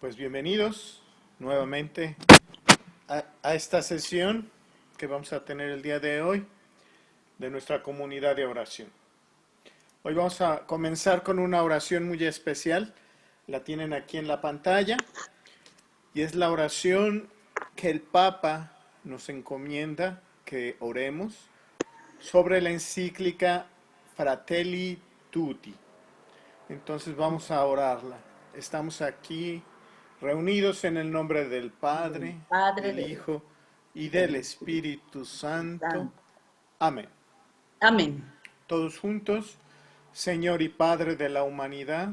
Pues bienvenidos nuevamente a esta sesión que vamos a tener el día de hoy de nuestra comunidad de oración. Hoy vamos a comenzar con una oración muy especial. La tienen aquí en la pantalla y es la oración que el Papa nos encomienda que oremos sobre la encíclica Fratelli Tutti. Entonces vamos a orarla. Estamos aquí reunidos en el nombre del Del Padre, Padre, del Hijo y del Espíritu Santo. Santo. Amén. Amén. Todos juntos, Señor y Padre de la humanidad.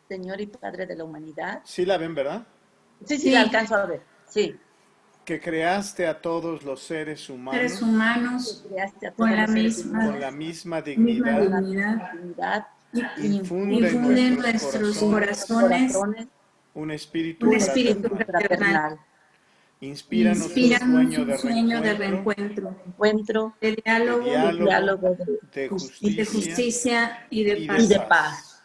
Señor y Padre de la humanidad. Sí la ven, ¿verdad? Sí, la alcanzo a ver. Sí. Que creaste a todos los seres seres humanos humanos Que creaste a con todos la los seres con humanos la misma misma dignidad. con la dignidad dignidad. y Infunde en infunde en nuestros nuestros corazones corazones un espíritu un Un espíritu espíritu fraternal. fraternal. fraternal. Inspíranos un Inspíranos sueño un de sueño de reencuentro, reencuentro, Encuentro de de de diálogo, diálogo, de y de justicia justicia y de y de y de paz. paz. paz.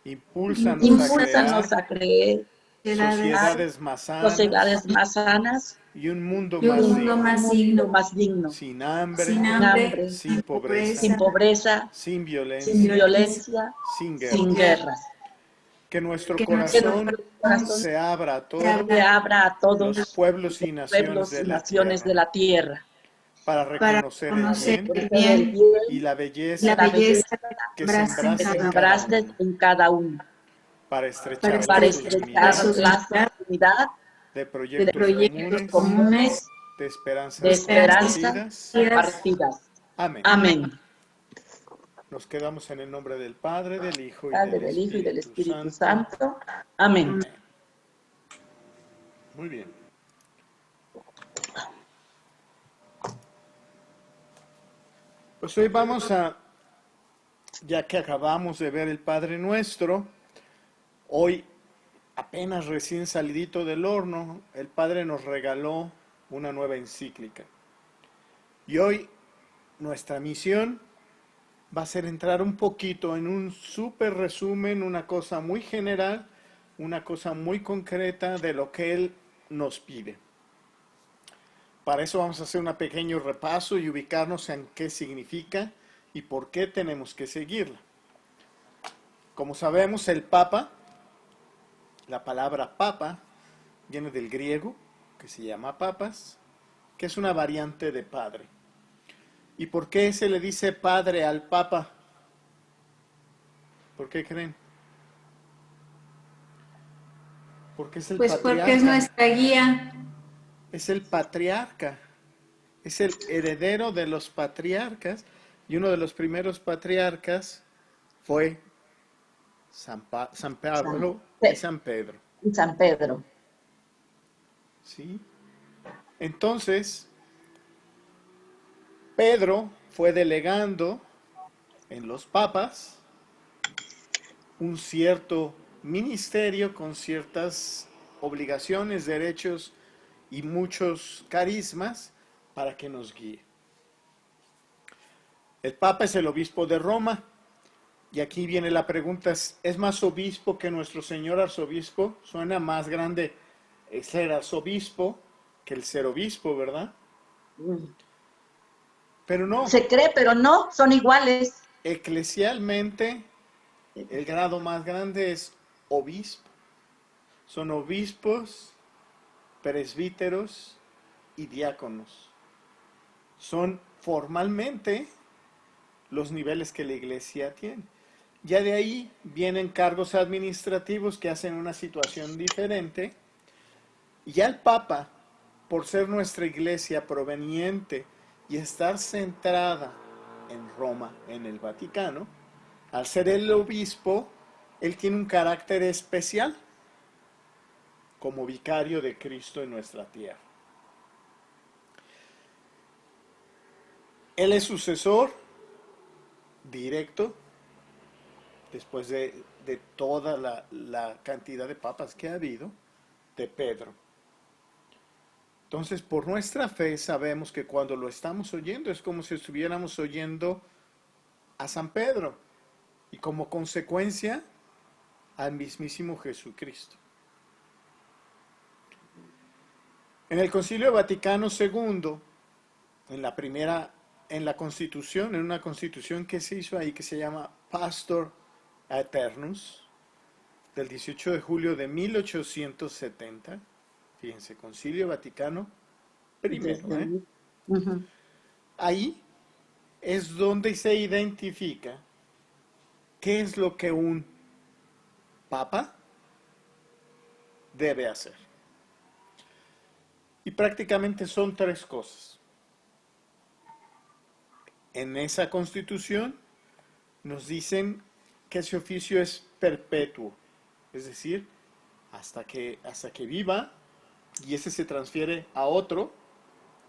Impúlsanos a Impúlsanos crear a creer sociedades más sanas sociedades más sanas y un mundo y un más mundo y un digno, más mundo digno, más digno, sin sin hambre, sin hambre, hambre, sin sin pobreza, sin pobreza, pobreza, sin sin sin violencia, violencia, violencia, sin sin guerras. guerra. guerras. Que nuestro Que nuestro Que nuestro corazón corazón corazón se abra a se todos se abra abra a los todos pueblos y los naciones pueblos de y la naciones tierra de la tierra, para para reconocer el conocer bien el conocer el bien y bien la y la belleza la belleza belleza que que sembraste en que sembraste en cada uno, cada sembraste uno, en cada uno, para para estrechar para lazos de estrechar estrechar unidad, lazos de lazos unidad, de unidad, de de proyectos proyectos comunes, comunes, comunes, de de esperanzas esperanza compartidas. compartidas. Amén. Amén. Nos quedamos en el nombre del Padre, del Hijo y Padre, del del Hijo y del Espíritu Espíritu Santo. Santo. Amén. Amén. Muy bien. Pues hoy vamos a, ya que acabamos de ver el Padre Nuestro, hoy apenas recién salidito del horno, el Padre nos regaló una nueva encíclica. Y hoy nuestra misión va a ser entrar un poquito en un súper resumen, una cosa muy general, una cosa muy concreta de lo que Él nos pide. Para eso vamos a hacer un pequeño repaso y ubicarnos en qué significa y por qué tenemos que seguirla. Como sabemos, el Papa, la palabra Papa, viene del griego, que se llama papas, que es una variante de padre. ¿Y por qué se le dice padre al Papa? ¿Por qué creen? Porque es el pues porque es patriarca. nuestra guía. Es el patriarca. Es el heredero de los patriarcas. Y uno de los primeros patriarcas fue San San, Pablo y Pe- San Pedro. y San Pedro. ¿Sí? Entonces, Pedro fue delegando en los papas un cierto ministerio con ciertas obligaciones, derechos y muchos carismas para que nos guíe. El Papa es el obispo de Roma y aquí viene la pregunta, ¿es más obispo que nuestro señor arzobispo? Suena más grande ser arzobispo que el ser obispo, ¿verdad? Pero no, Se cree, pero no, son iguales. eclesialmente el grado más grande es obispo. Son obispos, presbíteros y diáconos. Son formalmente los niveles que la iglesia tiene. Ya de ahí vienen cargos administrativos que hacen una situación diferente. Y ya el Papa, por ser nuestra iglesia proveniente y estar centrada en Roma, en el Vaticano, al ser el obispo, él tiene un carácter especial como vicario de Cristo en nuestra tierra. Él es sucesor directo, después de toda la cantidad de papas que ha habido, de Pedro. Entonces, por nuestra fe sabemos que cuando lo estamos oyendo es como si estuviéramos oyendo a San Pedro y como consecuencia al mismísimo Jesucristo. En el Concilio Vaticano II, en la Constitución, en una Constitución que se hizo ahí que se llama Pastor Aeternus, del 18 de julio de 1870, fíjense, Concilio Vaticano primero, ¿eh? Ujú. Ahí es donde se identifica qué es lo que un papa debe hacer. Y prácticamente son tres cosas. En esa constitución nos dicen que ese oficio es perpetuo, es decir, hasta que viva y ese se transfiere a otro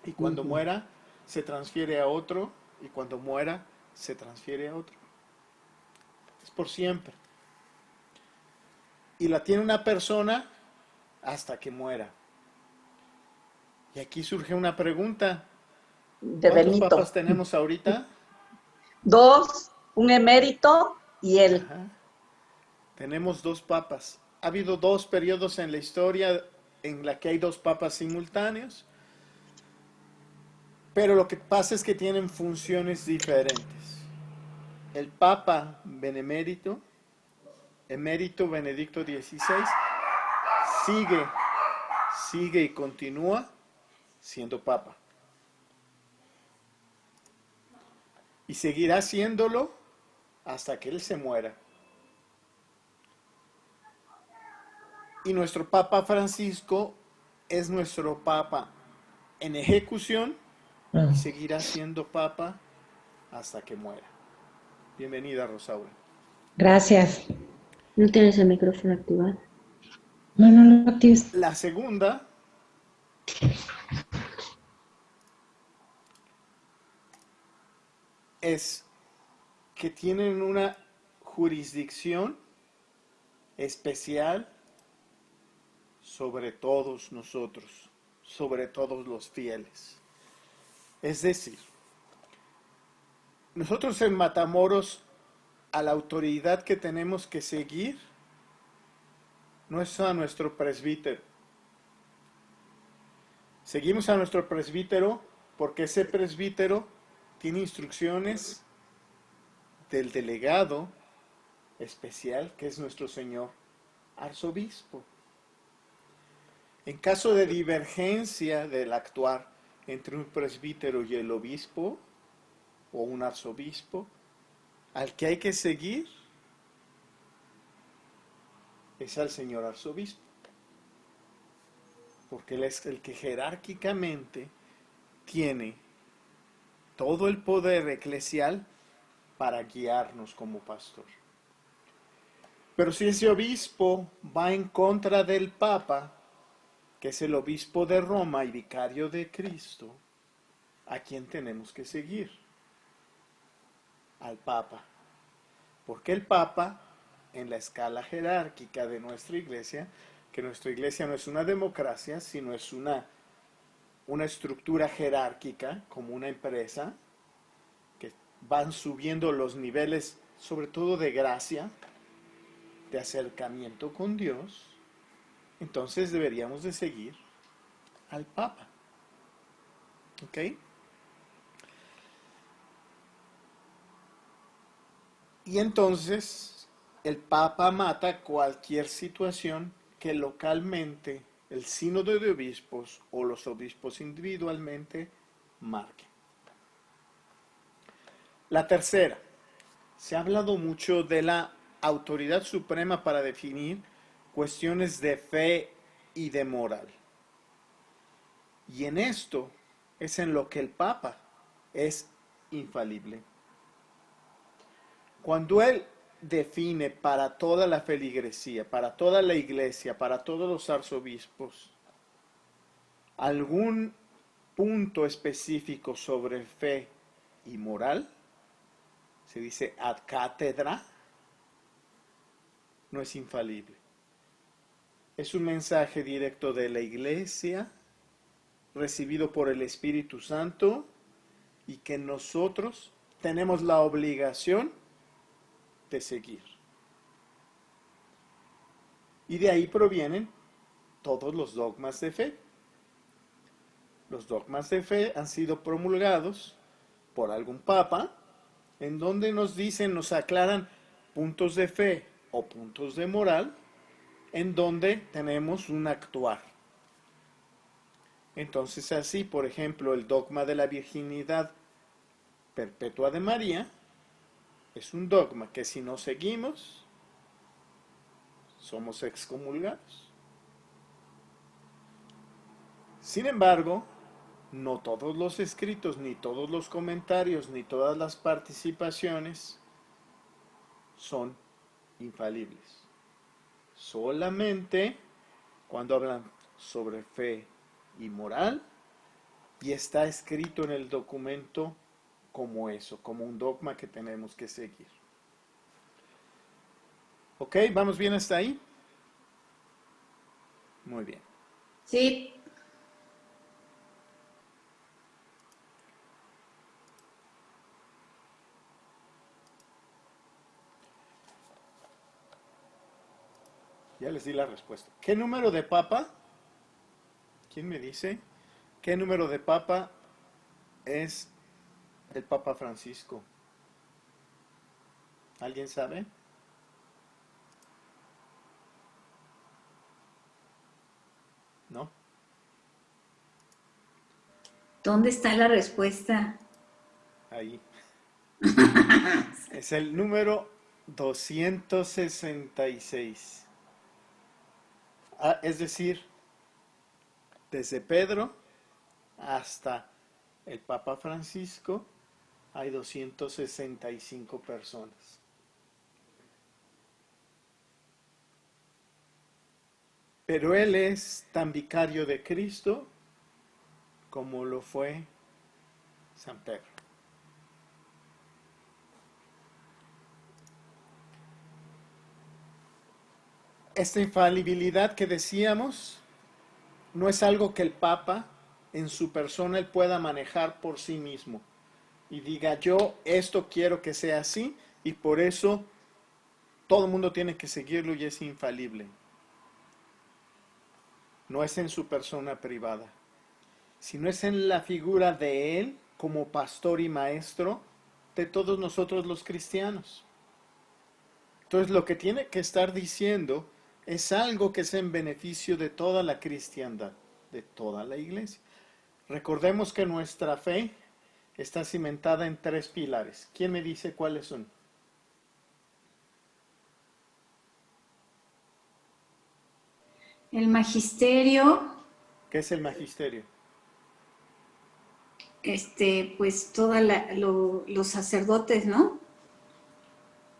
y cuando Ujú. muera se transfiere a otro y cuando muera se transfiere a otro. Es por siempre. Y la tiene una persona hasta que muera. Y aquí surge una pregunta. De ¿Cuántos Benito. papas tenemos ahorita? Dos, un emérito y él. Ajá. Tenemos dos papas. Ha habido dos periodos en la historia en la que hay dos papas simultáneos, pero lo que pasa es que tienen funciones diferentes. El papa benemérito, emérito Benedicto XVI, sigue, sigue y continúa siendo papa. Y seguirá siéndolo hasta que él se muera. Y nuestro Papa Francisco es nuestro Papa en ejecución y seguirá siendo Papa hasta que muera. Bienvenida, Rosaura. Gracias. No tienes el micrófono activado. No, no, no actives. La segunda es que tienen una jurisdicción especial sobre todos nosotros, sobre todos los fieles. Es decir, nosotros en Matamoros, a la autoridad que tenemos que seguir, no es a nuestro presbítero. Seguimos a nuestro presbítero porque ese presbítero tiene instrucciones del delegado especial que es nuestro señor arzobispo. En caso de divergencia del actuar entre un presbítero y el obispo o un arzobispo, al que hay que seguir es al señor arzobispo, porque él es el que jerárquicamente tiene todo el poder eclesial para guiarnos como pastor. Pero si ese obispo va en contra del Papa, que es el obispo de Roma y vicario de Cristo, ¿a quién tenemos que seguir? Al Papa. Porque el Papa, en la escala jerárquica de nuestra iglesia, que nuestra iglesia no es una democracia, sino es una estructura jerárquica, como una empresa, que van subiendo los niveles, sobre todo de gracia, de acercamiento con Dios, entonces deberíamos de seguir al Papa. ¿Ok? Y entonces el Papa mata cualquier situación que localmente el sínodo de obispos o los obispos individualmente marquen. La tercera, se ha hablado mucho de la autoridad suprema para definir cuestiones de fe y de moral. Y en esto es en lo que el Papa es infalible. Cuando él define para toda la feligresía, para toda la iglesia, para todos los arzobispos, algún punto específico sobre fe y moral, se dice ad cátedra, no es infalible. Es un mensaje directo de la iglesia, recibido por el Espíritu Santo, y que nosotros tenemos la obligación de seguir. Y de ahí provienen todos los dogmas de fe. Los dogmas de fe han sido promulgados por algún papa, en donde nos dicen, nos aclaran puntos de fe o puntos de moral, en donde tenemos un actuar. Entonces así, por ejemplo, el dogma de la virginidad perpetua de María es un dogma que si no seguimos, somos excomulgados. Sin embargo, no todos los escritos, ni todos los comentarios, ni todas las participaciones son infalibles. Solamente cuando hablan sobre fe y moral, y está escrito en el documento como eso, como un dogma que tenemos que seguir. ¿Ok? ¿Vamos bien hasta ahí? Muy bien. Sí, Ya les di la respuesta. ¿Qué número de papa? ¿Quién me dice? ¿Qué número de papa es el Papa Francisco? ¿Alguien sabe? ¿No? ¿dónde está la respuesta? Ahí. Es el número 266. Ah, es decir, desde Pedro hasta el Papa Francisco hay 265 personas. Pero él es tan vicario de Cristo como lo fue San Pedro. Esta infalibilidad que decíamos no es algo que el Papa en su persona él pueda manejar por sí mismo y diga yo esto quiero que sea así y por eso todo el mundo tiene que seguirlo y es infalible. No es en su persona privada, sino es en la figura de él como pastor y maestro de todos nosotros los cristianos. Entonces lo que tiene que estar diciendo es algo que es en beneficio de toda la cristiandad, de toda la iglesia. Recordemos que nuestra fe está cimentada en 3 pilares. ¿Quién me dice cuáles son? El magisterio, ¿Qué es el magisterio? pues los sacerdotes, ¿no?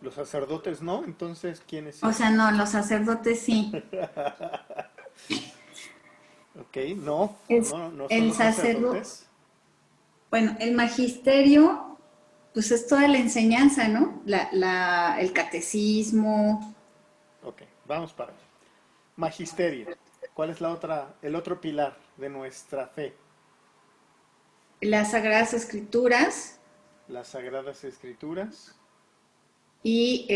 Los sacerdotes no, entonces ¿quiénes sí? O sea, no, los sacerdotes sí. Ok, no, Es no son el los sacerdote, sacerdotes. bueno, el magisterio, pues es toda la enseñanza, ¿no? El catecismo, Ok, vamos para allá. Magisterio. ¿Cuál es el otro pilar de nuestra fe? las sagradas escrituras Las Sagradas Escrituras. y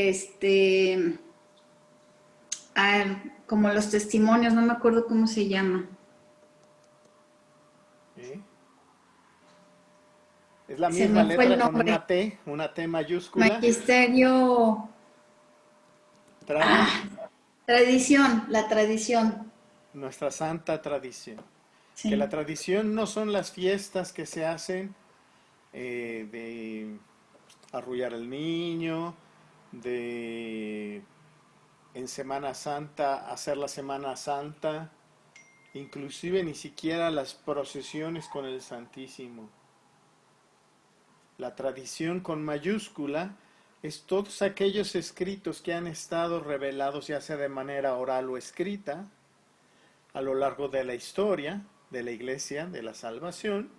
como los testimonios, no me acuerdo cómo se llama. ¿Eh? Es la Se misma me fue el letra con nombre. una T mayúscula. Magisterio, Tradi, tradición, la tradición. nuestra santa tradición. Que la Sí. tradición no son las fiestas que se hacen de arrullar al niño, de en Semana Santa hacer la Semana Santa, inclusive ni siquiera las procesiones con el Santísimo. La tradición con mayúscula es todos aquellos escritos que han estado revelados ya sea de manera oral o escrita a lo largo de la historia de la Iglesia de la Salvación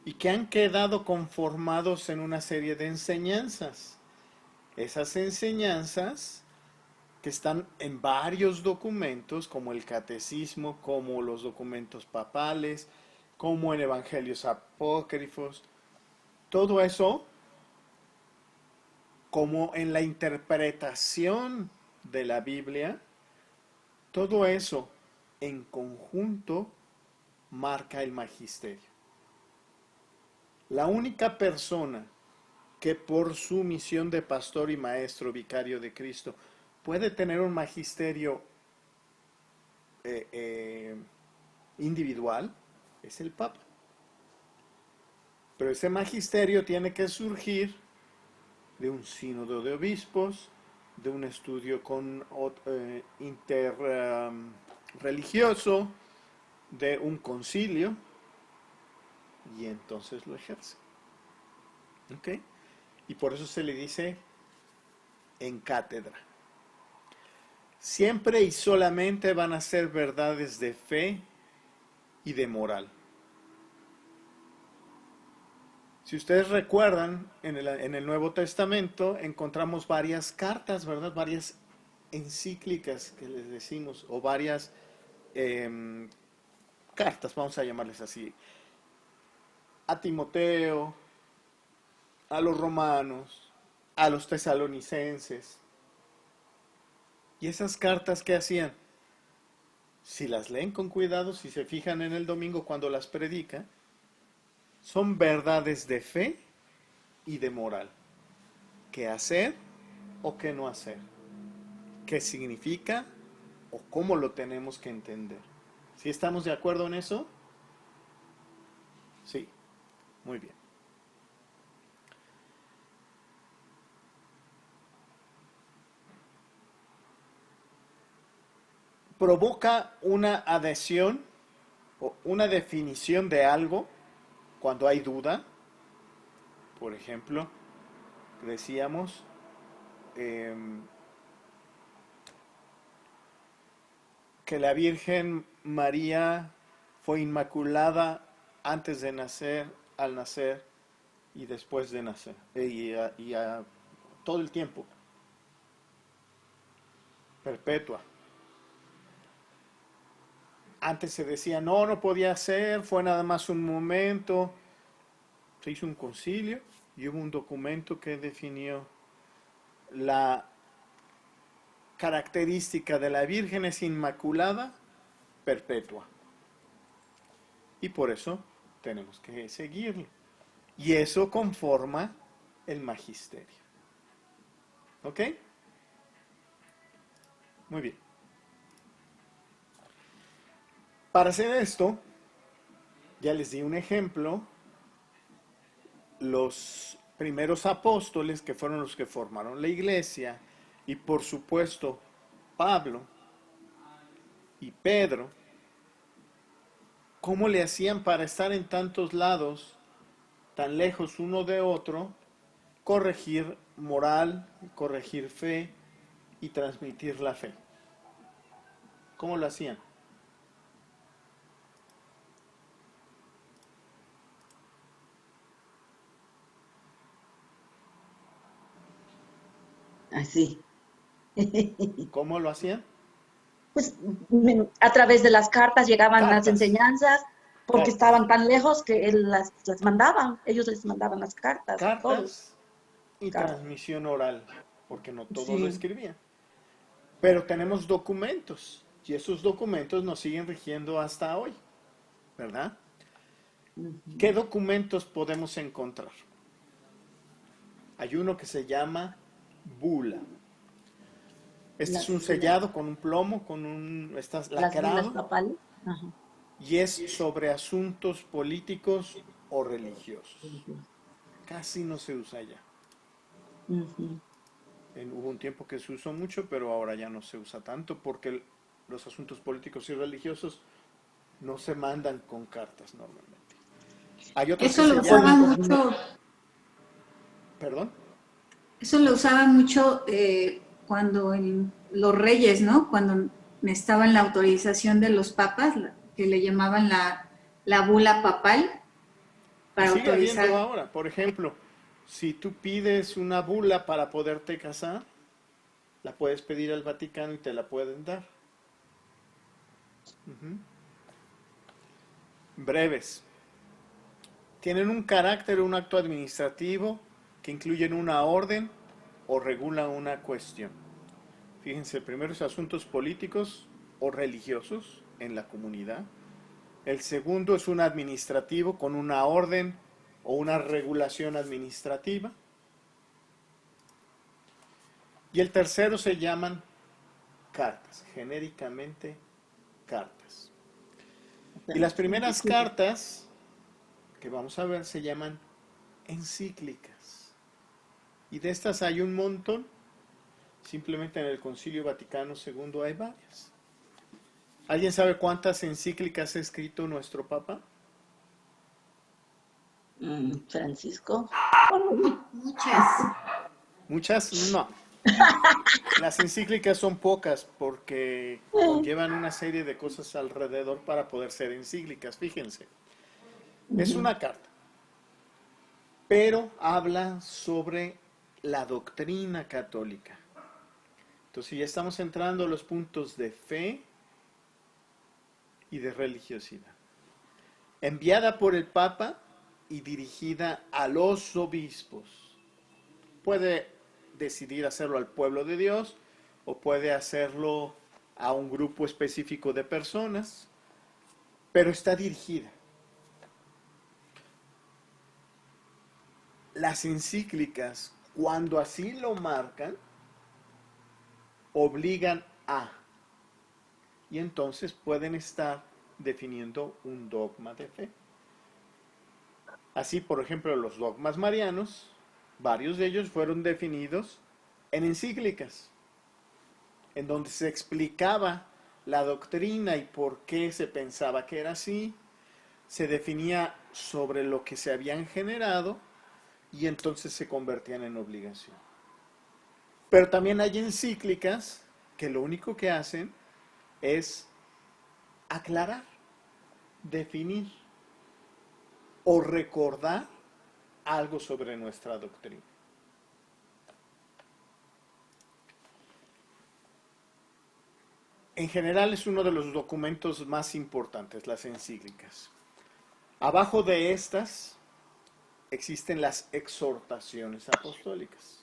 y que han quedado conformados en una serie de enseñanzas. Esas enseñanzas que están en varios documentos, como el catecismo, como los documentos papales, como en evangelios apócrifos, todo eso, como en la interpretación de la Biblia, todo eso en conjunto marca el magisterio. La única persona que por su misión de pastor y maestro vicario de Cristo puede tener un magisterio individual es el Papa. Pero ese magisterio tiene que surgir de un sínodo de obispos, de un estudio interreligioso, de un concilio, y entonces lo ejerce. ¿Ok? Y por eso se le dice en cátedra. Siempre y solamente van a ser verdades de fe y de moral. Si ustedes recuerdan, en el Nuevo Testamento encontramos varias cartas, ¿verdad? Varias encíclicas que les decimos, o varias cartas, vamos a llamarles así, a Timoteo, a los romanos, a los tesalonicenses. ¿Y esas cartas qué hacían? Si las leen con cuidado, si se fijan en el domingo cuando las predica, son verdades de fe y de moral. ¿Qué hacer o qué no hacer? ¿Qué significa o cómo lo tenemos que entender? ¿Sí estamos de acuerdo en eso? Sí, muy bien. Provoca una adhesión o una definición de algo cuando hay duda. Por ejemplo, decíamos que la Virgen María fue inmaculada antes de nacer, al nacer y después de nacer, todo el tiempo, perpetua. Antes se decía, no, no podía ser, fue nada más un momento. Se hizo un concilio y hubo un documento que definió la característica de la Virgen es inmaculada, perpetua. Y por eso tenemos que seguirlo. Y eso conforma el magisterio. ¿Ok? Muy bien. Para hacer esto, ya les di un ejemplo. Los primeros apóstoles, que fueron los que formaron la iglesia, y por supuesto Pablo y Pedro, ¿cómo le hacían para estar en tantos lados, tan lejos uno de otro, corregir moral, corregir fe y transmitir la fe? ¿Cómo lo hacían? Así. ¿Cómo lo hacían? Pues a través de las cartas llegaban las Cartas. enseñanzas, porque Cartas. estaban tan lejos que él las mandaban, ellos les mandaban las cartas a todos. Cartas y Cartas. transmisión oral, porque no todos lo Sí. escribían. Pero tenemos documentos, y esos documentos nos siguen rigiendo hasta hoy, ¿verdad? ¿Qué documentos podemos encontrar? Hay uno que se llama bula. Este es un sellado con un plomo, está Las bulas lacrado, papales. Ajá. y es sobre asuntos políticos o religiosos. Casi no se usa ya. Ujú. Hubo un tiempo que se usó mucho, pero ahora ya no se usa tanto porque los asuntos políticos y religiosos no se mandan con cartas normalmente. Hay otros Eso que lo se usaban llaman... mucho, ¿Perdón? eso lo usaban mucho cuando los reyes, ¿no? Cuando necesitaban la autorización de los papas, que le llamaban la bula papal, Y para sigue habiendo autorizar. ahora. Por ejemplo, si tú pides una bula para poderte casar, la puedes pedir al Vaticano y te la pueden dar. Ujú. Breves. Tienen un carácter, un acto administrativo que incluyen una orden o regulan una cuestión. Fíjense, primero es asuntos políticos o religiosos en la comunidad. El segundo es un administrativo con una orden o una regulación administrativa. Y el tercero se llaman cartas, genéricamente cartas. Y las primeras cartas que vamos a ver se llaman encíclicas. Y de estas hay un montón. Simplemente en el Concilio Vaticano II hay varias. ¿Alguien sabe cuántas encíclicas ha escrito nuestro Papa? Francisco. Muchas. Muchas, no. Las encíclicas son pocas porque conllevan una serie de cosas alrededor para poder ser encíclicas. Fíjense, es una carta, pero habla sobre la doctrina católica. Entonces ya estamos entrando a los puntos de fe y de religiosidad. Enviada por el Papa y dirigida a los obispos. Puede decidir hacerlo al pueblo de Dios o puede hacerlo a un grupo específico de personas, pero está dirigida. Las encíclicas, cuando así lo marcan, obligan a, y entonces pueden estar definiendo un dogma de fe. Así, por ejemplo, los dogmas marianos, varios de ellos fueron definidos en encíclicas, en donde se explicaba la doctrina y por qué se pensaba que era así, se definía sobre lo que se habían generado y entonces se convertían en obligación. Pero también hay encíclicas que lo único que hacen es aclarar, definir o recordar algo sobre nuestra doctrina. En general es uno de los documentos más importantes, las encíclicas. Abajo de estas existen las exhortaciones apostólicas.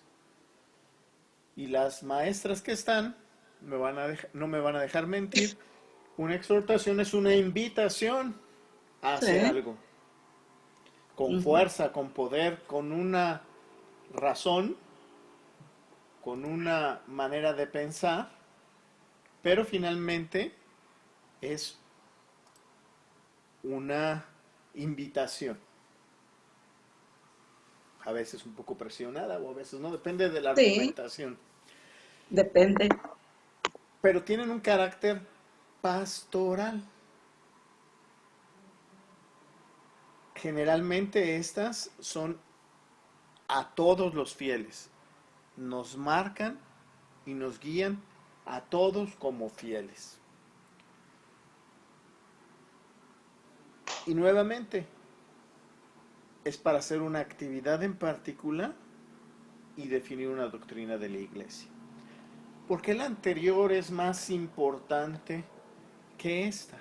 Y las maestras que están no me van a dejar mentir. Una exhortación es una invitación a hacer algo. Con fuerza, con poder, con una razón, con una manera de pensar, pero finalmente es una invitación. A veces un poco presionada o a veces no, depende de la argumentación. Depende. Pero tienen un carácter pastoral. Generalmente estas son a todos los fieles. Nos marcan y nos guían a todos como fieles. Y nuevamente, es para hacer una actividad en particular y definir una doctrina de la iglesia. ¿Por qué la anterior es más importante que esta?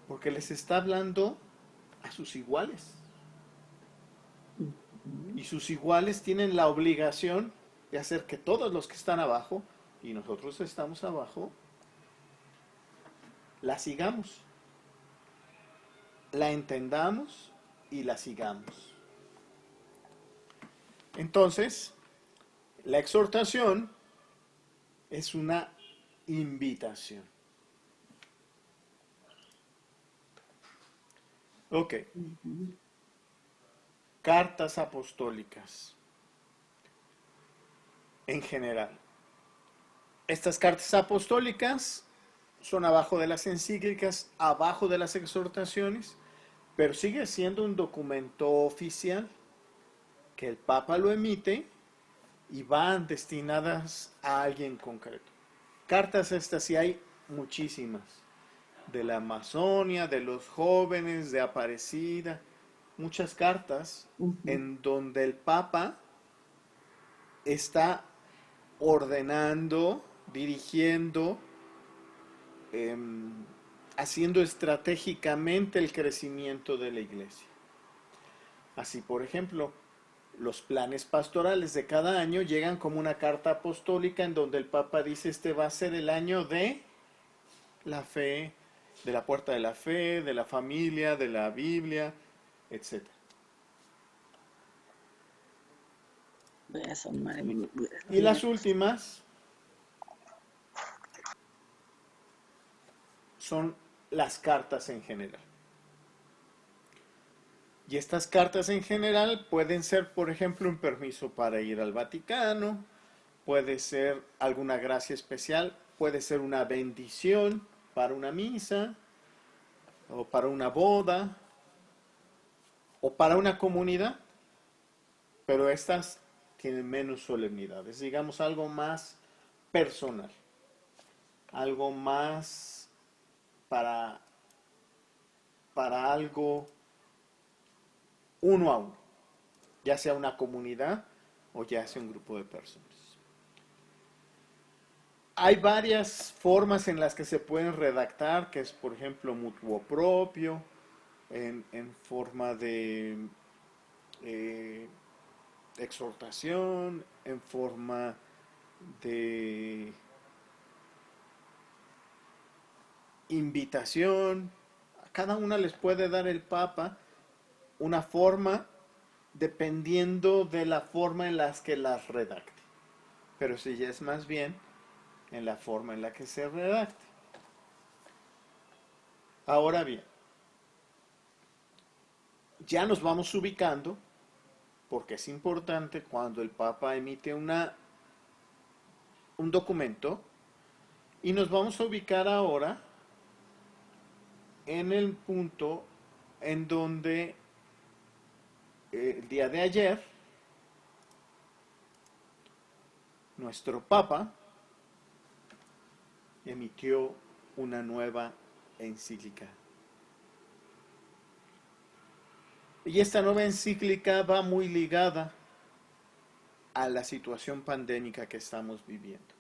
Porque les está hablando a sus iguales. Y sus iguales tienen la obligación de hacer que todos los que están abajo, y nosotros estamos abajo, la sigamos, la entendamos y la sigamos. Entonces, la exhortación es una invitación. Ok. Cartas apostólicas. En general. Estas cartas apostólicas son abajo de las encíclicas, abajo de las exhortaciones, pero sigue siendo un documento oficial que el Papa lo emite y van destinadas a alguien concreto. Cartas estas sí hay muchísimas, de la Amazonia, de los jóvenes, de Aparecida, muchas cartas en donde el Papa está ordenando, dirigiendo, haciendo estratégicamente el crecimiento de la iglesia. Así, por ejemplo, los planes pastorales de cada año llegan como una carta apostólica en donde el Papa dice: este va a ser el año de la fe, de la puerta de la fe, de la familia, de la Biblia, etc. Y las últimas son las cartas en general. Y estas cartas en general pueden ser, por ejemplo, un permiso para ir al Vaticano, puede ser alguna gracia especial, puede ser una bendición para una misa, o para una boda, o para una comunidad, pero estas tienen menos solemnidades, digamos algo más personal, algo más para, algo uno a uno, ya sea una comunidad o ya sea un grupo de personas. Hay varias formas en las que se pueden redactar, que es por ejemplo mutuo propio, en forma de exhortación, en forma de invitación. A cada una les puede dar el Papa una forma dependiendo de la forma en la que las redacte. Pero si ya es más bien en la forma en la que se redacte. Ahora bien, ya nos vamos ubicando, porque es importante cuando el Papa emite un documento, y nos vamos a ubicar ahora en el punto en donde el día de ayer nuestro Papa emitió una nueva encíclica. Y esta nueva encíclica va muy ligada a la situación pandémica que estamos viviendo.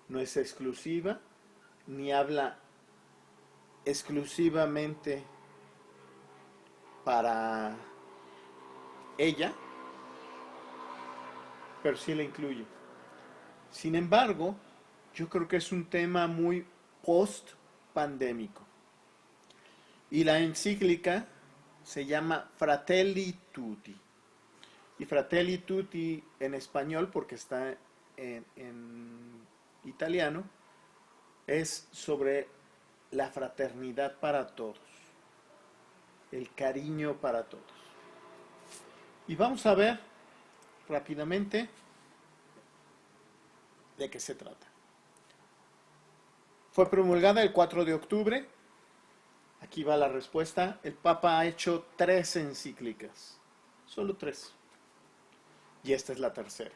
No es exclusiva, ni habla exclusivamente para ella, pero sí la incluye. Sin embargo, yo creo que es un tema muy post-pandémico. Y la encíclica se llama Fratelli Tutti. Y Fratelli Tutti en español, porque está en italiano, es sobre la fraternidad para todos, el cariño para todos. Y vamos a ver rápidamente de qué se trata. Fue promulgada el 4 de octubre. Aquí va la respuesta. El Papa ha hecho 3 encíclicas. Solo 3. Y esta es la tercera.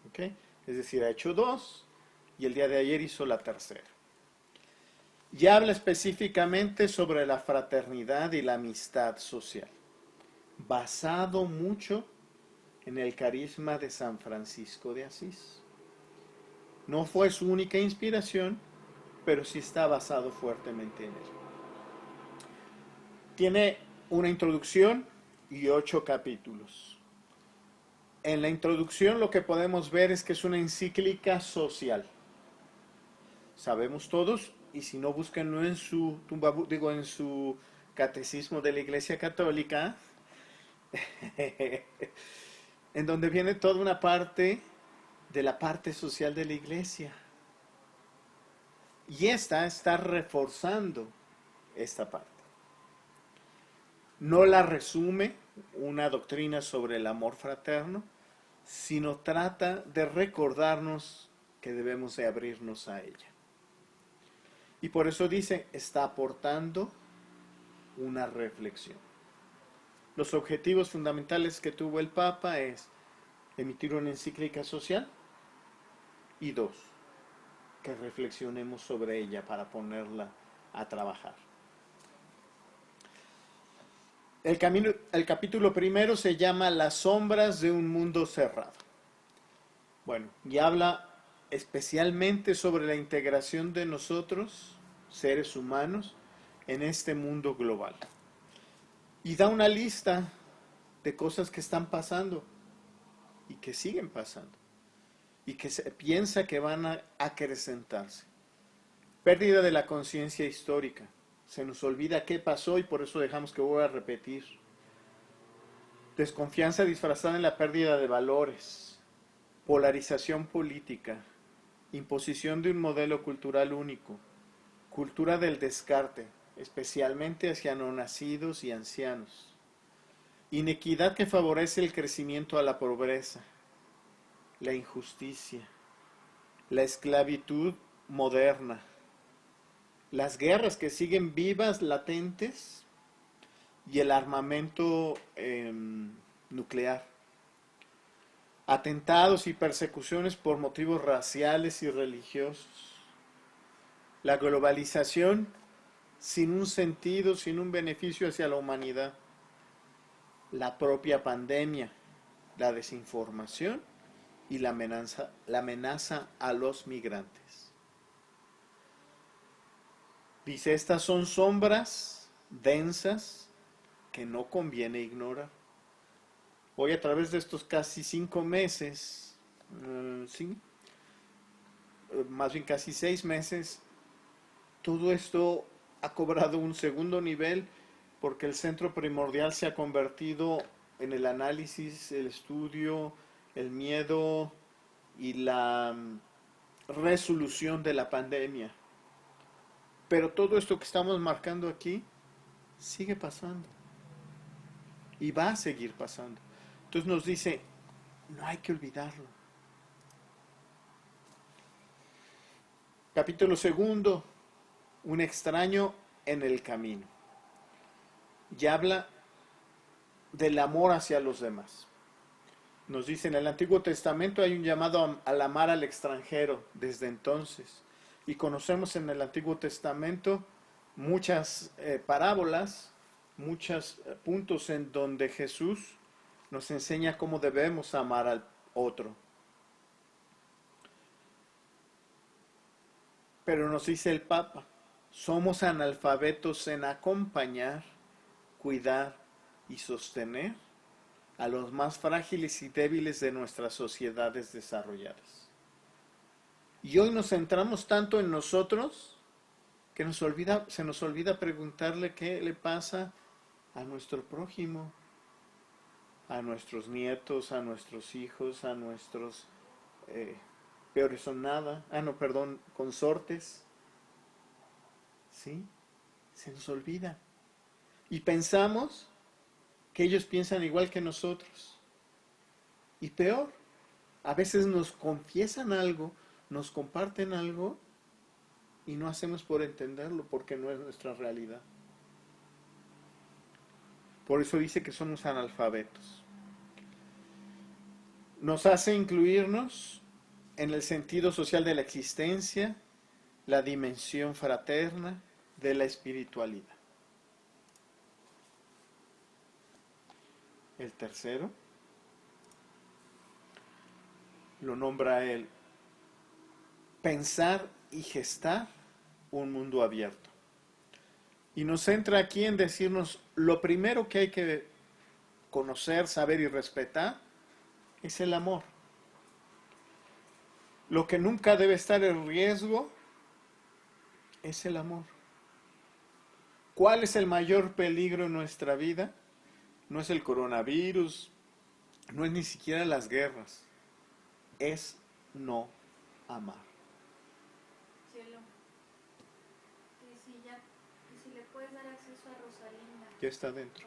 ¿Ok? Es decir, ha hecho 2 y el día de ayer hizo la tercera. Y habla específicamente sobre la fraternidad y la amistad social, basado mucho en el carisma de San Francisco de Asís. No fue su única inspiración, pero sí está basado fuertemente en él. Tiene una introducción y 8 capítulos. En la introducción lo que podemos ver es que es una encíclica social. Sabemos todos, y si no, búsquenlo en su en su catecismo de la Iglesia Católica, en donde viene toda una parte de la parte social de la Iglesia. Y esta está reforzando esta parte. No la resume una doctrina sobre el amor fraterno, sino trata de recordarnos que debemos de abrirnos a ella. Y por eso dice, está aportando una reflexión. Los objetivos fundamentales que tuvo el Papa es emitir una encíclica social y 2, que reflexionemos sobre ella para ponerla a trabajar. El capítulo primero se llama Las sombras de un mundo cerrado. Bueno, y habla especialmente sobre la integración de nosotros, seres humanos, en este mundo global. Y da una lista de cosas que están pasando y que siguen pasando y que se piensa que van a acrecentarse. Pérdida de la conciencia histórica. Se nos olvida qué pasó y por eso dejamos que vuelva a repetir. Desconfianza disfrazada en la pérdida de valores. Polarización política. Imposición de un modelo cultural único. Cultura del descarte, especialmente hacia no nacidos y ancianos. Inequidad que favorece el crecimiento a la pobreza. La injusticia. La esclavitud moderna. Las guerras que siguen vivas, latentes, y el armamento nuclear. Atentados y persecuciones por motivos raciales y religiosos. La globalización sin un sentido, sin un beneficio hacia la humanidad. La propia pandemia, la desinformación y la amenaza a los migrantes. Dice, estas son sombras densas que no conviene ignorar. Hoy a través de estos casi 5 meses, más bien casi 6 meses, todo esto ha cobrado un segundo nivel porque el centro primordial se ha convertido en el análisis, el estudio, el miedo y la resolución de la pandemia. Pero todo esto que estamos marcando aquí sigue pasando y va a seguir pasando. Entonces nos dice, no hay que olvidarlo. Capítulo 2, un extraño en el camino. Y habla del amor hacia los demás. Nos dice, en el Antiguo Testamento hay un llamado al amar al extranjero desde entonces. Y conocemos en el Antiguo Testamento muchas parábolas, muchos puntos en donde Jesús nos enseña cómo debemos amar al otro. Pero nos dice el Papa, somos analfabetos en acompañar, cuidar y sostener a los más frágiles y débiles de nuestras sociedades desarrolladas. Y hoy nos centramos tanto en nosotros que se nos olvida preguntarle qué le pasa a nuestro prójimo, a nuestros nietos, a nuestros hijos, a nuestros peores son nada, consortes. ¿Sí? Se nos olvida. Y pensamos que ellos piensan igual que nosotros. Y peor, a veces nos confiesan algo, nos comparten algo y no hacemos por entenderlo porque no es nuestra realidad. Por eso dice que somos analfabetos. Nos hace incluirnos en el sentido social de la existencia, la dimensión fraterna de la espiritualidad. El tercero lo nombra él, pensar y gestar un mundo abierto. Y nos centra aquí en decirnos lo primero que hay que conocer, saber y respetar es el amor. Lo que nunca debe estar en riesgo es el amor. ¿Cuál es el mayor peligro en nuestra vida? No es el coronavirus, no es ni siquiera las guerras, es no amar. Cielo, que si le puedes dar acceso a Rosalinda. Ya está dentro.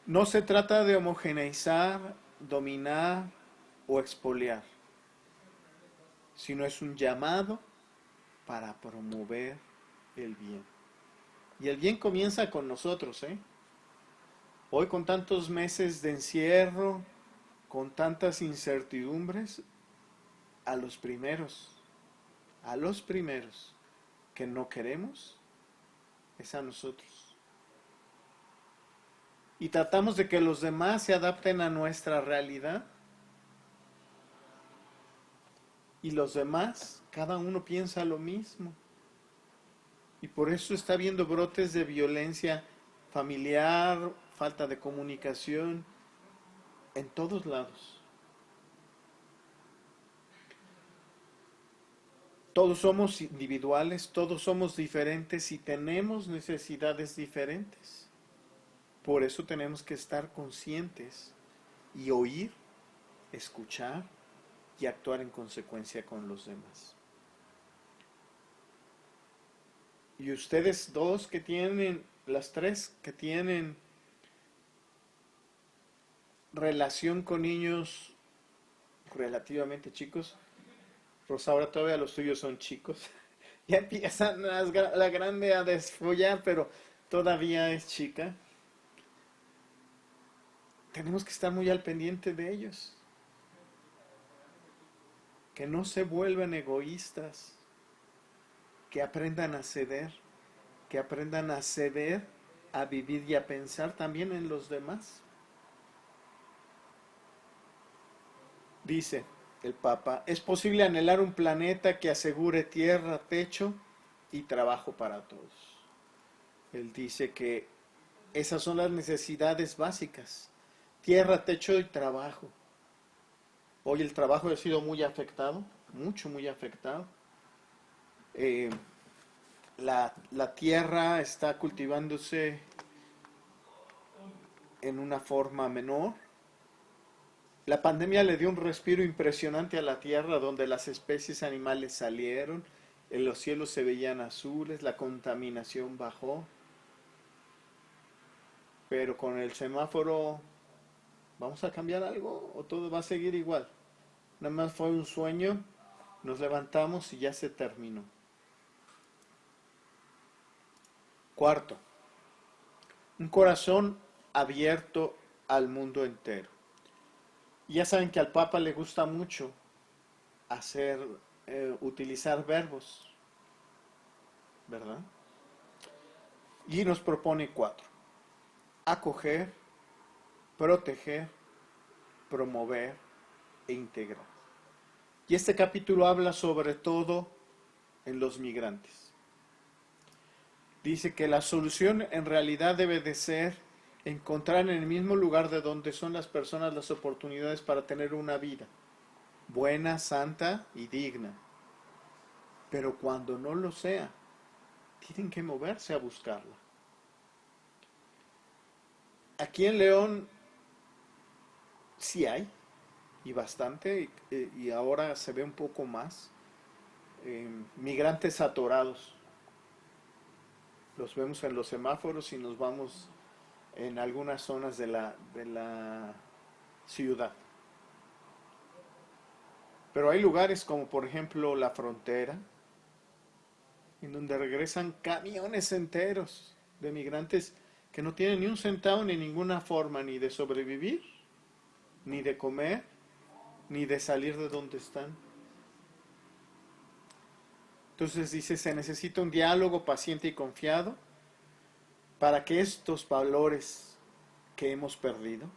No se trata de homogeneizar, dominar o expoliar, sino es un llamado para promover el bien. Y el bien comienza con nosotros, ¿eh? Hoy con tantos meses de encierro, con tantas incertidumbres, a los primeros que no queremos, es a nosotros. Y tratamos de que los demás se adapten a nuestra realidad. Y los demás, cada uno piensa lo mismo. Y por eso está habiendo brotes de violencia familiar, falta de comunicación, en todos lados. Todos somos individuales, todos somos diferentes y tenemos necesidades diferentes. Por eso tenemos que estar conscientes y oír, escuchar y actuar en consecuencia con los demás. Y ustedes dos que tienen, las tres que tienen relación con niños relativamente chicos, Rosaura, todavía los tuyos son chicos, ya empiezan la grande a desfollar, pero todavía es chica. Tenemos que estar muy al pendiente de ellos, que no se vuelvan egoístas, que aprendan a ceder, a vivir y a pensar también en los demás. Dice el Papa, es posible anhelar un planeta que asegure tierra, techo y trabajo para todos. Él dice que esas son las necesidades básicas, tierra, techo y trabajo. Hoy el trabajo ha sido muy afectado, muy afectado. La tierra está cultivándose en una forma menor. La pandemia le dio un respiro impresionante a la tierra, donde las especies animales salieron, en los cielos se veían azules, la contaminación bajó. Pero con el semáforo, ¿vamos a cambiar algo o todo va a seguir igual? Nada más fue un sueño, nos levantamos y ya se terminó. Cuarto, un corazón abierto al mundo entero. Ya saben que al Papa le gusta mucho utilizar verbos, ¿verdad? Y nos propone 4. Acoger, proteger, promover e integrar. Y este capítulo habla sobre todo en los migrantes. Dice que la solución en realidad debe de ser encontrar en el mismo lugar de donde son las personas las oportunidades para tener una vida buena, santa y digna. Pero cuando no lo sea, tienen que moverse a buscarla. Aquí en León sí hay, y bastante, y ahora se ve un poco más, migrantes atorados. Los vemos en los semáforos y nos vamos en algunas zonas de la ciudad. Pero hay lugares como por ejemplo la frontera, en donde regresan camiones enteros de migrantes que no tienen ni un centavo ni ninguna forma ni de sobrevivir, ni de comer, ni de salir de donde están. Entonces dice, se necesita un diálogo paciente y confiado para que estos valores que hemos perdido,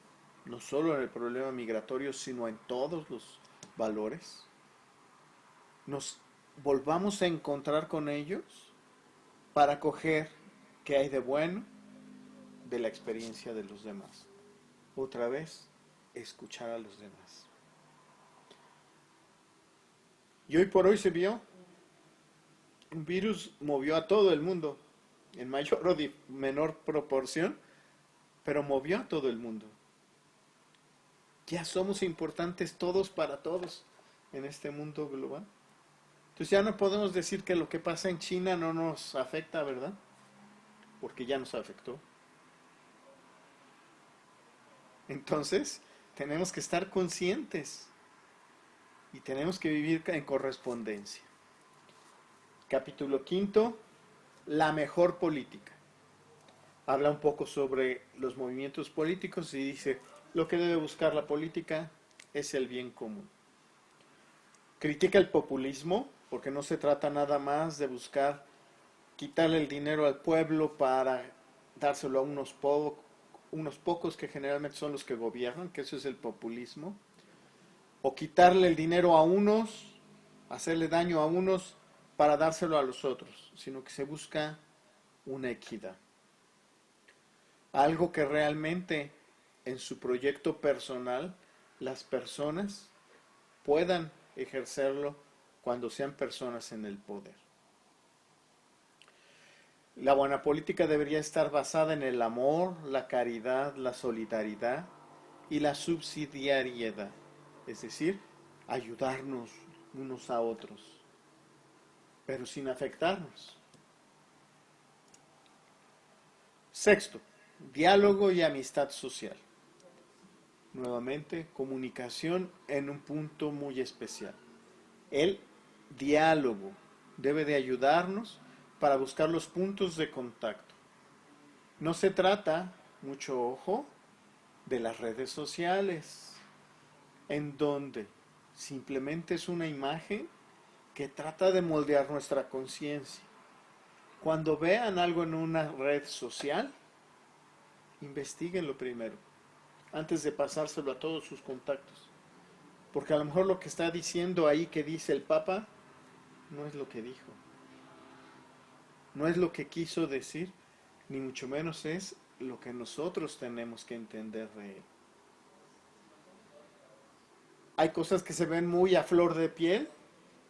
no solo en el problema migratorio, sino en todos los valores, nos volvamos a encontrar con ellos para coger qué hay de bueno de la experiencia de los demás. Otra vez, escuchar a los demás. Y hoy por hoy se vio, un virus movió a todo el mundo, en mayor o menor proporción, pero movió a todo el mundo. Ya somos importantes todos para todos en este mundo global. Entonces ya no podemos decir que lo que pasa en China no nos afecta, ¿verdad? Porque ya nos afectó. Entonces tenemos que estar conscientes y tenemos que vivir en correspondencia. Capítulo 5, la mejor política. Habla un poco sobre los movimientos políticos y dice, lo que debe buscar la política es el bien común. Critica el populismo, porque no se trata nada más de buscar quitarle el dinero al pueblo para dárselo a unos pocos que generalmente son los que gobiernan, que eso es el populismo, o quitarle el dinero a unos, hacerle daño a unos para dárselo a los otros, sino que se busca una equidad. Algo que realmente en su proyecto personal las personas puedan ejercerlo cuando sean personas en el poder. La buena política debería estar basada en el amor, la caridad, la solidaridad y la subsidiariedad, es decir, ayudarnos unos a otros, pero sin afectarnos. Sexto, diálogo y amistad social. Nuevamente, comunicación en un punto muy especial. El diálogo debe de ayudarnos para buscar los puntos de contacto. No se trata, mucho ojo, de las redes sociales, en donde simplemente es una imagen que trata de moldear nuestra conciencia. Cuando vean algo en una red social, investíguenlo primero, antes de pasárselo a todos sus contactos. Porque a lo mejor lo que está diciendo ahí que dice el Papa no es lo que dijo. No es lo que quiso decir, ni mucho menos es lo que nosotros tenemos que entender de él. Hay cosas que se ven muy a flor de piel,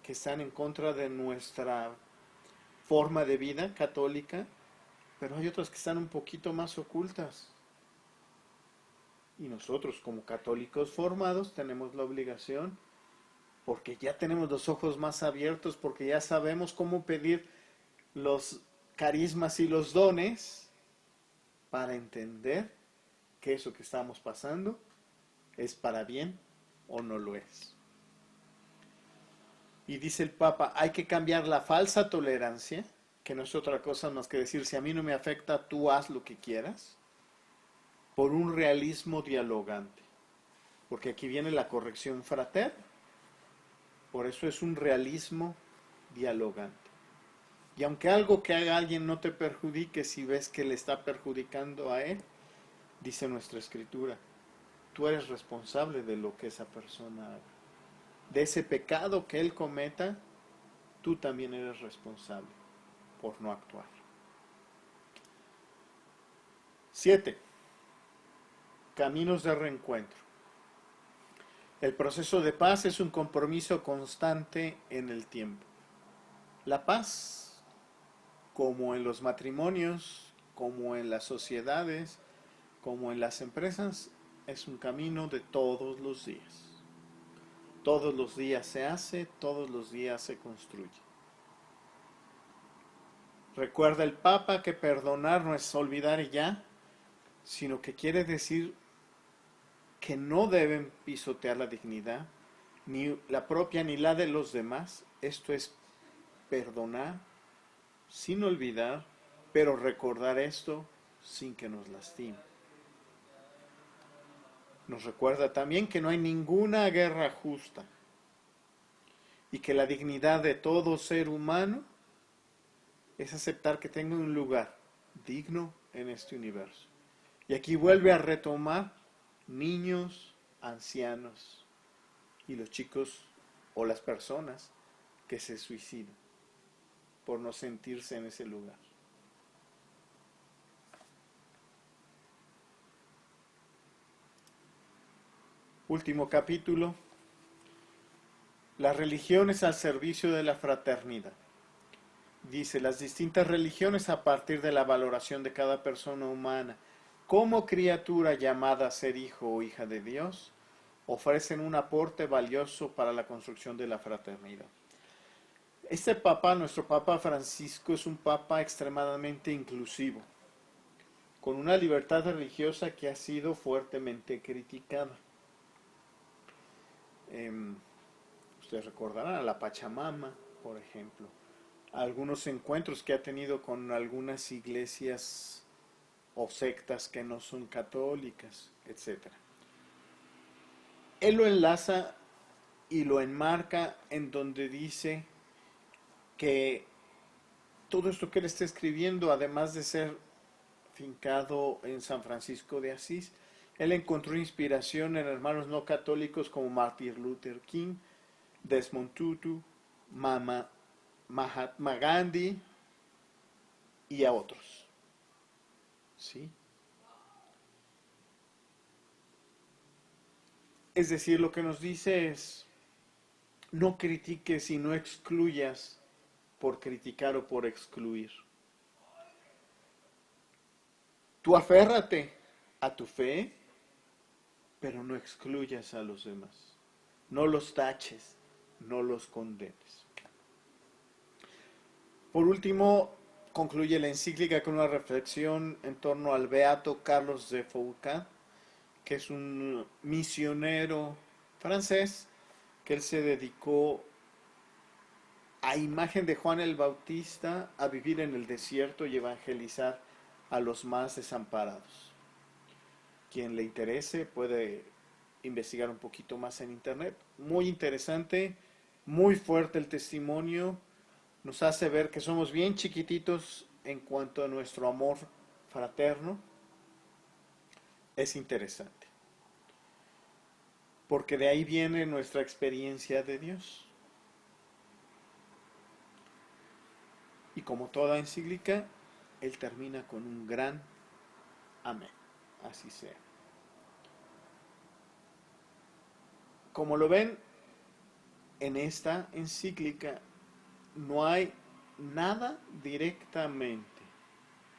que están en contra de nuestra forma de vida católica, pero hay otras que están un poquito más ocultas. Y nosotros como católicos formados tenemos la obligación, porque ya tenemos los ojos más abiertos, porque ya sabemos cómo pedir los carismas y los dones, para entender que eso que estamos pasando es para bien o no lo es. Y dice el Papa, hay que cambiar la falsa tolerancia, que no es otra cosa más que decir, si a mí no me afecta, tú haz lo que quieras, por un realismo dialogante. Porque aquí viene la corrección fraterna. Por eso es un realismo dialogante. Y aunque algo que haga alguien no te perjudique, si ves que le está perjudicando a él, dice nuestra escritura, tú eres responsable de lo que esa persona haga. De ese pecado que él cometa, tú también eres responsable por no actuar. 7. Caminos de reencuentro. El proceso de paz es un compromiso constante en el tiempo. La paz, como en los matrimonios, como en las sociedades, como en las empresas, es un camino de todos los días. Todos los días se hace, todos los días se construye. Recuerda el Papa que perdonar no es olvidar y ya, sino que quiere decir que no deben pisotear la dignidad, ni la propia ni la de los demás. Esto es perdonar sin olvidar, pero recordar esto sin que nos lastime. Nos recuerda también que no hay ninguna guerra justa y que la dignidad de todo ser humano es aceptar que tenga un lugar digno en este universo. Y aquí vuelve a retomar niños, ancianos y los chicos o las personas que se suicidan por no sentirse en ese lugar. Último capítulo. Las religiones al servicio de la fraternidad. Dice, las distintas religiones a partir de la valoración de cada persona humana como criatura llamada a ser hijo o hija de Dios, ofrecen un aporte valioso para la construcción de la fraternidad. Este Papa, nuestro Papa Francisco, es un Papa extremadamente inclusivo, con una libertad religiosa que ha sido fuertemente criticada. Ustedes recordarán a la Pachamama, por ejemplo, algunos encuentros que ha tenido con algunas iglesias o sectas que no son católicas, etc. Él lo enlaza y lo enmarca en donde dice que todo esto que él está escribiendo, además de ser fincado en San Francisco de Asís, él encontró inspiración en hermanos no católicos como Martin Luther King, Desmond Tutu, Mahatma Gandhi y a otros. ¿Sí? Es decir, lo que nos dice es, No critiques y no excluyas por criticar o por excluir. Tú aférrate a tu fe, pero no excluyas a los demás. No los taches, no los condenes. Por último, concluye la encíclica con una reflexión en torno al beato Carlos de Foucault, que es un misionero francés, que él se dedicó a imagen de Juan el Bautista a vivir en el desierto y evangelizar a los más desamparados. Quien le interese puede investigar un poquito más en internet. Muy interesante, muy fuerte el testimonio. Nos hace ver que somos bien chiquititos en cuanto a nuestro amor fraterno. Es interesante. Porque de ahí viene nuestra experiencia de Dios. Y como toda encíclica, él termina con un gran amén. Así sea. Como lo ven, en esta encíclica no hay nada directamente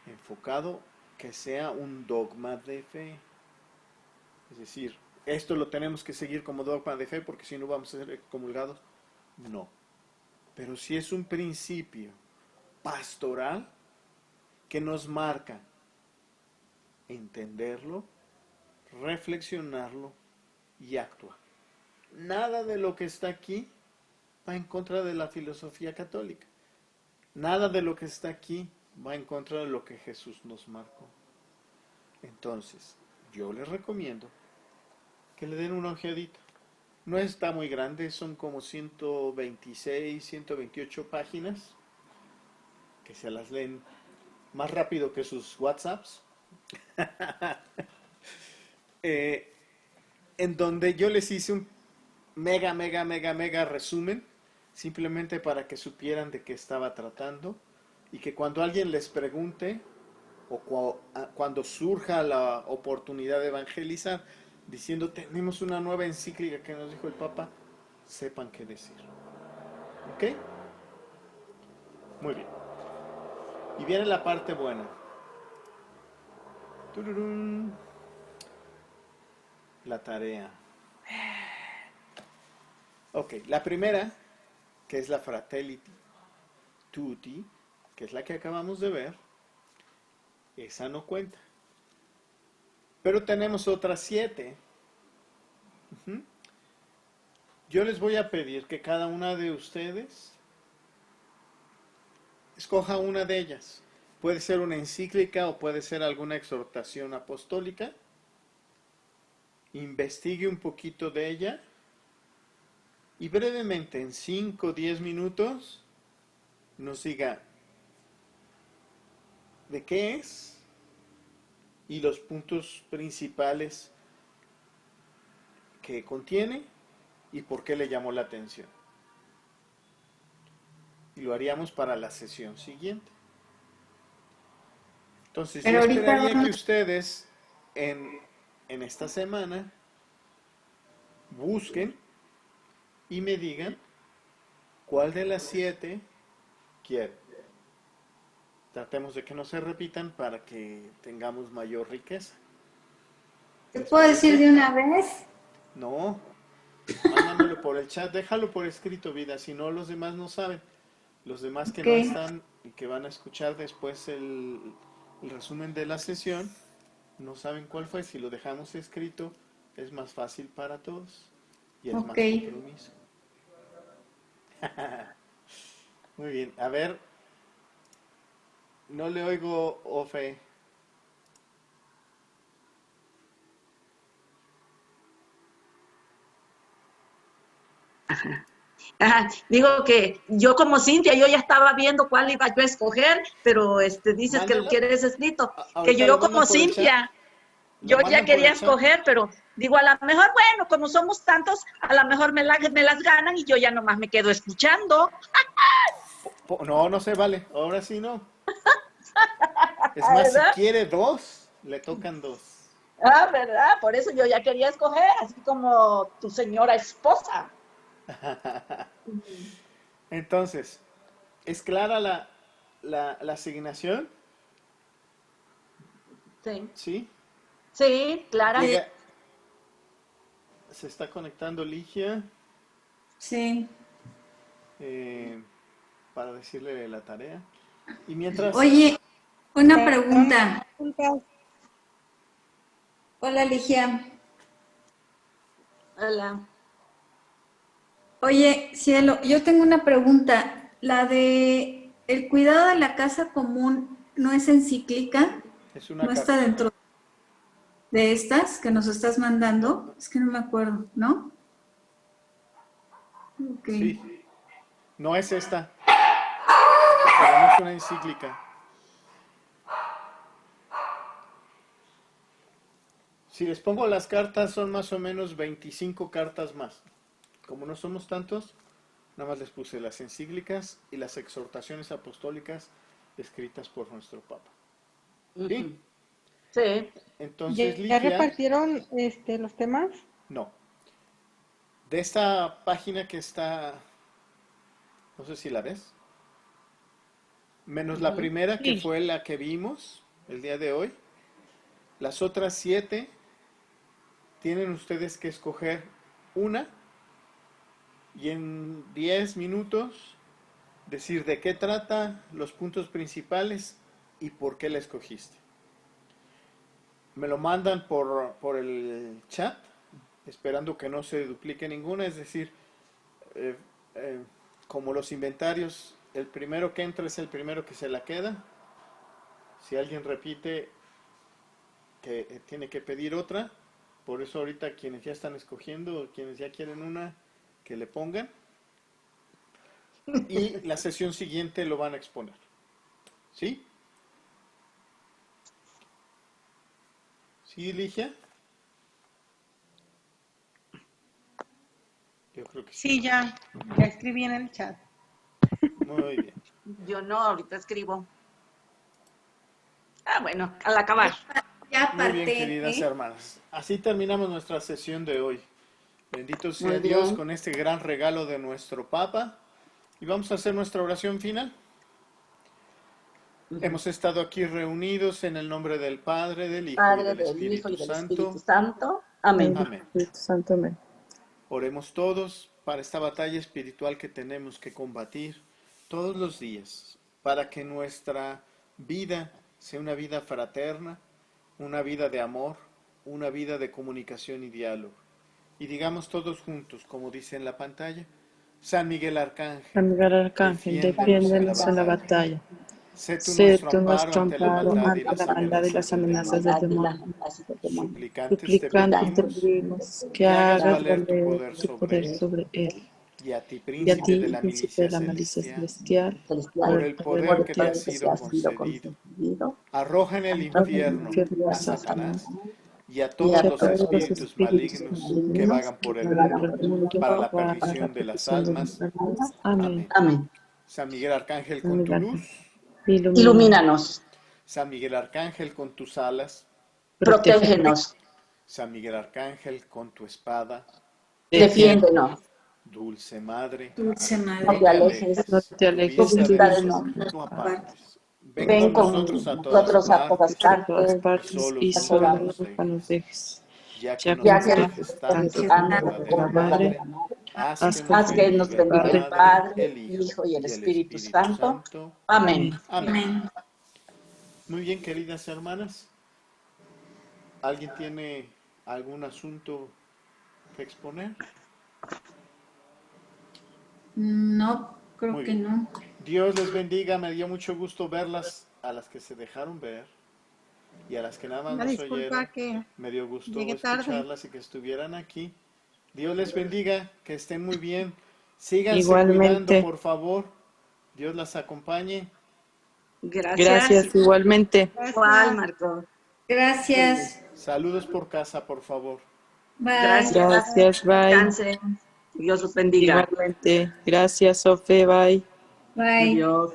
enfocado que sea un dogma de fe. Es decir, esto lo tenemos que seguir como dogma de fe porque si no vamos a ser excomulgados. No. Pero sí es un principio pastoral que nos marca entenderlo, reflexionarlo y actuar. Nada de lo que está aquí va en contra de la filosofía católica. Nada de lo que está aquí va en contra de lo que Jesús nos marcó. Entonces, yo les recomiendo que le den una ojeadita. No está muy grande, son como 126, 128 páginas, que se las leen más rápido que sus WhatsApps. En donde yo les hice un mega resumen, simplemente para que supieran de qué estaba tratando y que cuando alguien les pregunte o cuando surja la oportunidad de evangelizar, diciendo tenemos una nueva encíclica que nos dijo el Papa, sepan qué decir. ¿Ok? Muy bien. Y viene la parte buena. ¡Tururún! La tarea. Ok, la primera, que es la Fratelli Tutti, que es la que acabamos de ver, esa no cuenta. Pero tenemos otras 7. Yo les voy a pedir que cada una de ustedes escoja una de ellas. Puede ser una encíclica o puede ser alguna exhortación apostólica. Investigue un poquito de ella y brevemente, en 5 o 10 minutos, nos diga de qué es y los puntos principales que contiene y por qué le llamó la atención. Y lo haríamos para la sesión siguiente. Entonces, yo esperaría que ustedes en esta semana busquen y me digan cuál de las 7 quieren. Tratemos de que no se repitan para que tengamos mayor riqueza. ¿Te puedo decir de una vez? No, mándamelo por el chat, déjalo por escrito, vida, si no los demás no saben. Los demás que no están y que van a escuchar después el resumen de la sesión, no saben cuál fue. Si lo dejamos escrito, es más fácil para todos y es más compromiso. Muy bien, a ver, no le oigo, Ofe. Digo que yo como Cintia, yo ya estaba viendo cuál iba yo a escoger, pero dices que lo quieres escrito. Que yo como Cintia, yo ya quería escoger, pero digo, a lo mejor, bueno, como somos tantos, a lo mejor me las ganan y yo ya nomás me quedo escuchando. No se vale, ahora sí no. Es más, ¿verdad? Si quiere 2, le tocan 2. ¿Verdad? Por eso yo ya quería escoger, así como tu señora esposa. Entonces, ¿es clara la asignación? Sí. ¿Sí? Sí, Clara. Llega- se está conectando Ligia Sí. para decirle la tarea. Y mientras... Oye, una pregunta. Hola, Ligia. Hola. Oye, Cielo, yo tengo una pregunta. La de el cuidado de la casa común, ¿no es encíclica? Es una ¿No está carta. dentro de estas que nos estás mandando? Es que no me acuerdo, ¿no? Ok. Sí, no es esta, pero no es una encíclica. Si les pongo las cartas, son más o menos 25 cartas más. Como no somos tantos, nada más les puse las encíclicas y las exhortaciones apostólicas escritas por nuestro Papa. ¿Sí? Sí. Entonces, ¿Ya Ligia, repartieron los temas? no. De esta página que está, no sé si la ves, menos la primera que Sí. fue la que vimos el día de hoy, las otras 7 tienen ustedes que escoger una y en 10 minutos decir de qué trata, los puntos principales y por qué la escogiste. Me lo mandan por el chat, esperando que no se duplique ninguna, es decir, eh, eh, como los inventarios, el primero que entra es el primero que se la queda. Si alguien repite, que tiene que pedir otra. Por eso ahorita quienes ya están escogiendo, quienes ya quieren una, que le pongan. Y la sesión siguiente lo van a exponer. ¿Sí? ¿Sí, Ligia? Yo creo que sí. Sí, ya escribí en el chat. Muy bien. Yo no, ahorita escribo. Ah, bueno, al acabar. Ya Muy bien, aparté, queridas ¿eh? hermanas. Así terminamos nuestra sesión de hoy. Bendito sea Muy Dios bien. con este gran regalo de nuestro Papa. Y vamos a hacer nuestra oración final. Hemos estado aquí reunidos en el nombre del Padre, del Hijo y Padre, del del Hijo Espíritu y del Espíritu Santo. Santo. Amén. Amén. Espíritu Santo, amén. Oremos todos para esta batalla espiritual que tenemos que combatir todos los días, para que nuestra vida sea una vida fraterna, una vida de amor, una vida de comunicación y diálogo. Y digamos todos juntos, como dice en la pantalla, San Miguel Arcángel, San Miguel Arcángel, defiéndenos en la batalla. sé tú Sé nuestro tú amparo nuestro ante la amparo maldad y ante la las maldad y amenazas las del amenazas demonio. del demonio. Suplicantes te Suplicantes te pedimos pedimos que que hagas hagas valer tu valer poder tu sobre poder él, sobre él. y a ti, Y a príncipe de ti, la príncipe milicia de la malicia celestial, celestial, por por el el poder poder que que te ha te sido concedido, arroja en el arroja en el infierno infierno a a Satanás Satanás y a y todos a los todos los espíritus espíritus malignos que malignos vagan que por el vagan mundo, por el mundo para la para la perdición de las perdición de almas. las almas. Amén. Amén. Amén. San Miguel Arcángel San con tu Miguel luz, Arcángel, ilumina, Ilumínanos. San Miguel Arcángel con tus alas, protege, Protégenos. San Miguel Arcángel con tu espada, defiende, Defiéndenos. dulce madre, Dulce No Madre. te alejes. no te tu alejes vista de de Visita de nosotros no nosotros. apartes. Ven Ven con con nosotros a todas nosotros a todas partes a todas partes. y partes solo y nunca solo nos nunca nos dejes. dejes. Ya que Ya nos que Ya nos que nos proteges proteges tanto tanto con con la la verdadera verdadera madre, madre, haz haz que que haz nos que nos bendiga el bendiga el Padre, Padre, Padre, el el Hijo Hijo y el y el Espíritu Espíritu Santo. Santo. Amén. Amén. Amén. Muy bien, queridas hermanas. ¿Alguien tiene algún asunto que exponer? No, creo Muy que bien. no. Dios les bendiga. Me dio mucho gusto verlas, a las que se dejaron ver y a las que nada más Una nos disculpa oyeron. que Me dio gusto llegué tarde. escucharlas y que estuvieran aquí. Dios les bendiga, que estén muy bien. Síganse cuidando, igualmente. por favor. Dios las acompañe. Gracias. Gracias, igualmente. Igual, Gracias. Marco. Gracias. Saludos por casa, por favor. Bye. Gracias. Gracias, bye. Descansen. Dios los bendiga. Igualmente. Gracias, Sofe, bye. Bye. Adiós.